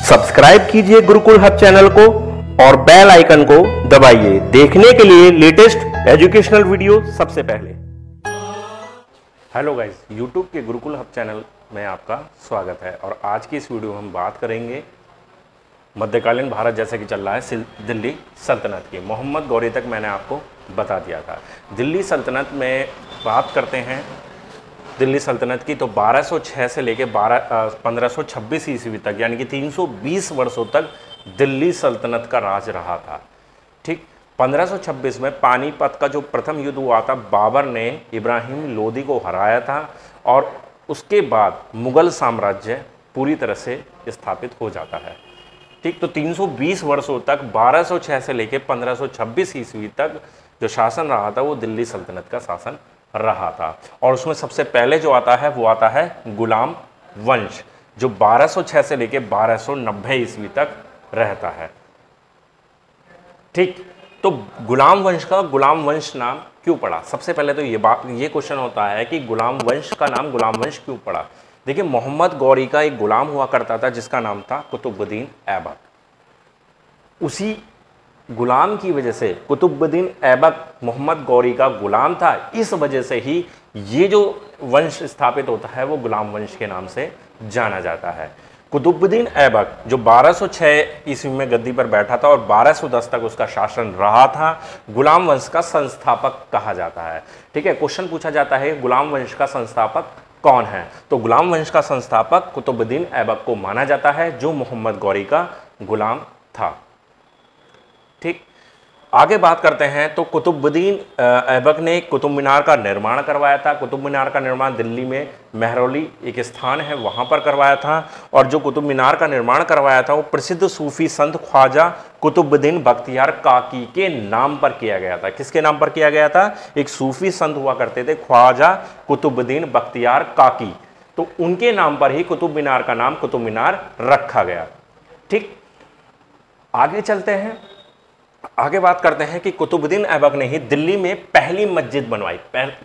Subscribe कीजिए Gurukul hub channel को और बेल आइकन को दबाइए देखने के लिए लेटेस्ट एजुकेशनल वीडियो सबसे पहले। हेलो गाइस, यूट्यूब के गुरुकुल हब चैनल में आपका स्वागत है और आज की इस वीडियो में हम बात करेंगे मध्यकालीन भारत जैसे कि चल रहा है दिल्ली सल्तनत की। मोहम्मद गौरी तक मैंने आपको बता दिया था। दिल्ली सल्तनत में बात करते हैं दिल्ली सल्तनत की, तो 1206 से लेके 1526 ईस्वी तक यानी कि 320 वर्षों तक दिल्ली सल्तनत का राज रहा था। ठीक, 1526 में पानीपत का जो प्रथम युद्ध हुआ था, बाबर ने इब्राहिम लोदी को हराया था और उसके बाद मुगल साम्राज्य पूरी तरह से स्थापित हो जाता है। ठीक, तो 320 वर्षों तक 1206 से लेके 1526 ईस्वी तक जो शासन रहा था वो दिल्ली सल्तनत का शासन रहा था। और उसमें सबसे पहले जो आता है वो आता है गुलाम वंश, जो 1206 से लेके 1290 ईस्वी तक रहता है। ठीक, तो गुलाम वंश का गुलाम वंश नाम क्यों पड़ा? सबसे पहले तो ये क्वेश्चन होता है कि गुलाम वंश का नाम गुलाम वंश क्यों पड़ा। देखिए, मोहम्मद गौरी का एक गुलाम हुआ करता था जिसका नाम था कुतुबुद्दीन ऐबक। उसी गुलाम की वजह से कुतुबुद्दीन ऐबक मोहम्मद गौरी का गुलाम था, इस वजह से ही ये जो वंश स्थापित होता है वो गुलाम वंश के नाम से जाना जाता है। कुतुबुद्दीन ऐबक जो 1206 ईस्वी में गद्दी पर बैठा था और 1210 तक उसका शासन रहा था, गुलाम वंश का संस्थापक कहा जाता है। ठीक है, क्वेश्चन पूछा जाता है गुलाम वंश का संस्थापक कौन है, तो गुलाम वंश का संस्थापक कुतुबुद्दीन ऐबक को माना जाता है जो मोहम्मद गौरी का गुलाम था। ठीक, आगे बात करते हैं तो कुतुबुद्दीन ऐबक ने कुतुब मीनार का निर्माण करवाया था। कुतुब मीनार का निर्माण दिल्ली में महरौली एक स्थान है वहां पर करवाया था और जो कुतुब मीनार का निर्माण करवाया था वो प्रसिद्ध सूफी संत ख्वाजा कुतुबुद्दीन बख्तियार काकी के नाम पर किया गया था। किसके नाम पर किया गया था? एक सूफी संत हुआ करते थे ख्वाजा कुतुबुद्दीन बख्तियार काकी, तो उनके नाम पर ही कुतुब मीनार का नाम कुतुब मीनार रखा गया। ठीक, आगे चलते हैं, आगे बात करते हैं कि कुतुबुद्दीन ऐबक ने ही दिल्ली में पहली मस्जिद बनवाई।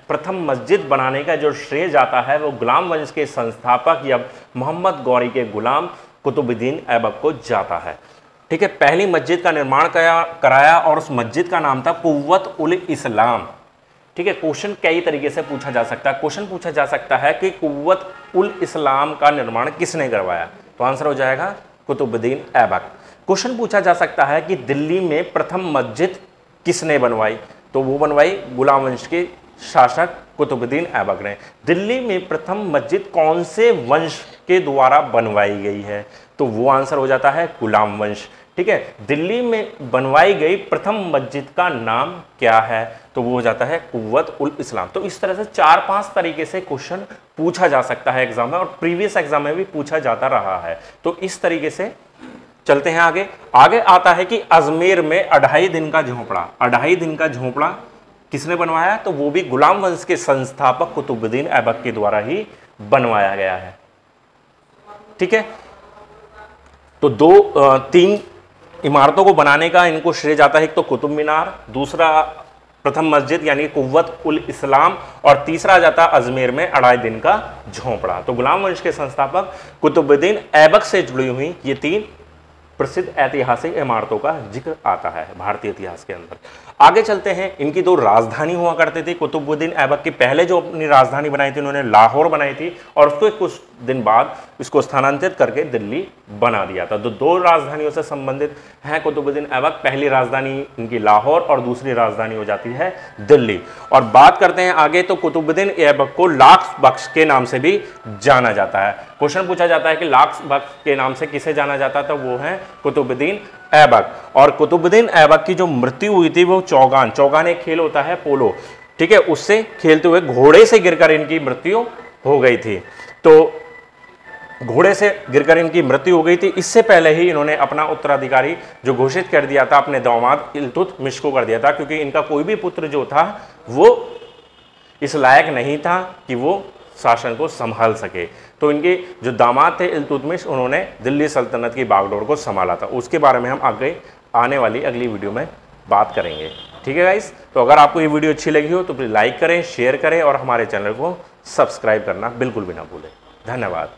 प्रथम मस्जिद बनाने का जो श्रेय जाता है वो गुलाम वंश के संस्थापक या मोहम्मद गौरी के गुलाम कुतुबुद्दीन ऐबक को जाता है। ठीक है, पहली मस्जिद का निर्माण कराया और उस मस्जिद का नाम था कुव्वत उल इस्लाम। ठीक है, क्वेश्चन कई तरीके से पूछा जा सकता है। क्वेश्चन पूछा जा सकता है कि कुव्वत उल इस्लाम का निर्माण किसने करवाया, तो आंसर हो जाएगा कुतुबुद्दीन ऐबक। क्वेश्चन पूछा जा सकता है कि दिल्ली में प्रथम मस्जिद किसने बनवाई, तो वो बनवाई गुलाम वंश के शासक कुतुबुद्दीन ऐबक ने। दिल्ली में प्रथम मस्जिद कौन से वंश के द्वारा बनवाई गई है, तो वो आंसर हो जाता है गुलाम वंश। ठीक है, दिल्ली में बनवाई गई प्रथम मस्जिद का नाम क्या है, तो वो हो जाता है कुव्वत उल इस्लाम। तो इस तरह से 4-5 तरीके से क्वेश्चन पूछा जा सकता है एग्जाम में और प्रीवियस एग्जाम में भी पूछा जाता रहा है। तो इस तरीके से चलते हैं आगे। आगे आता है कि अजमेर में 2.5 दिन का झोंपड़ा। 2.5 दिन का झोंपड़ा किसने बनवाया, तो वो भी गुलाम वंश के संस्थापक कुतुबुद्दीन ऐबक के द्वारा ही बनवाया गया है। ठीक है, तो 3 इमारतों को बनाने का इनको श्रेय जाता है। एक तो कुतुब मीनार, दूसरा प्रथम मस्जिद यानी कुव्वत उल इस्लाम और तीसरा जाता अजमेर में 2.5 दिन का झोंपड़ा। तो गुलाम वंश के संस्थापक कुतुबुद्दीन ऐबक से जुड़ी हुई ये 3 प्रसिद्ध ऐतिहासिक इमारतों का जिक्र आता है भारतीय इतिहास के अंदर। आगे चलते हैं, इनकी 2 राजधानी हुआ करती थी। कुतुबुद्दीन ऐबक की पहले जो अपनी राजधानी बनाई थी उन्होंने लाहौर बनाई थी और उसको कुछ दिन बाद इसको स्थानांतरित करके दिल्ली बना दिया था। तो 2 राजधानियों से संबंधित हैं कुतुबुद्दीन ऐबक। पहली राजधानी इनकी लाहौर और दूसरी राजधानी हो जाती है दिल्ली। और बात करते हैं आगे, तो कुतुबुद्दीन ऐबक को लाख बख्श के नाम से भी जाना जाता है। क्वेश्चन पूछा जाता है कि लाख बख्श के नाम से किसे जाना जाता था, वो है कुतुबुद्दीन ऐबक। और कुतुबुद्दीन ऐबक की जो मृत्यु हुई थी वो चौगान एक खेल होता है पोलो, ठीक है, उससे खेलते हुए घोड़े से गिरकर इनकी मृत्यु हो गई थी। तो घोड़े से गिरकर इनकी मृत्यु हो गई थी। इससे पहले ही इन्होंने अपना उत्तराधिकारी जो घोषित कर दिया था अपने दामाद इल्तुतमिश को कर दिया था, क्योंकि इनका कोई भी पुत्र जो था वो इस लायक नहीं था कि वो शासन को संभाल सके। तो इनके जो दामाद थे इल्तुतमिश, उन्होंने दिल्ली सल्तनत की बागडोर को संभाला था। उसके बारे में हम आगे आने वाली अगली वीडियो में बात करेंगे। ठीक है गाइस, तो अगर आपको ये वीडियो अच्छी लगी हो तो प्लीज़ लाइक करें, शेयर करें और हमारे चैनल को सब्सक्राइब करना बिल्कुल भी ना भूलें। धन्यवाद।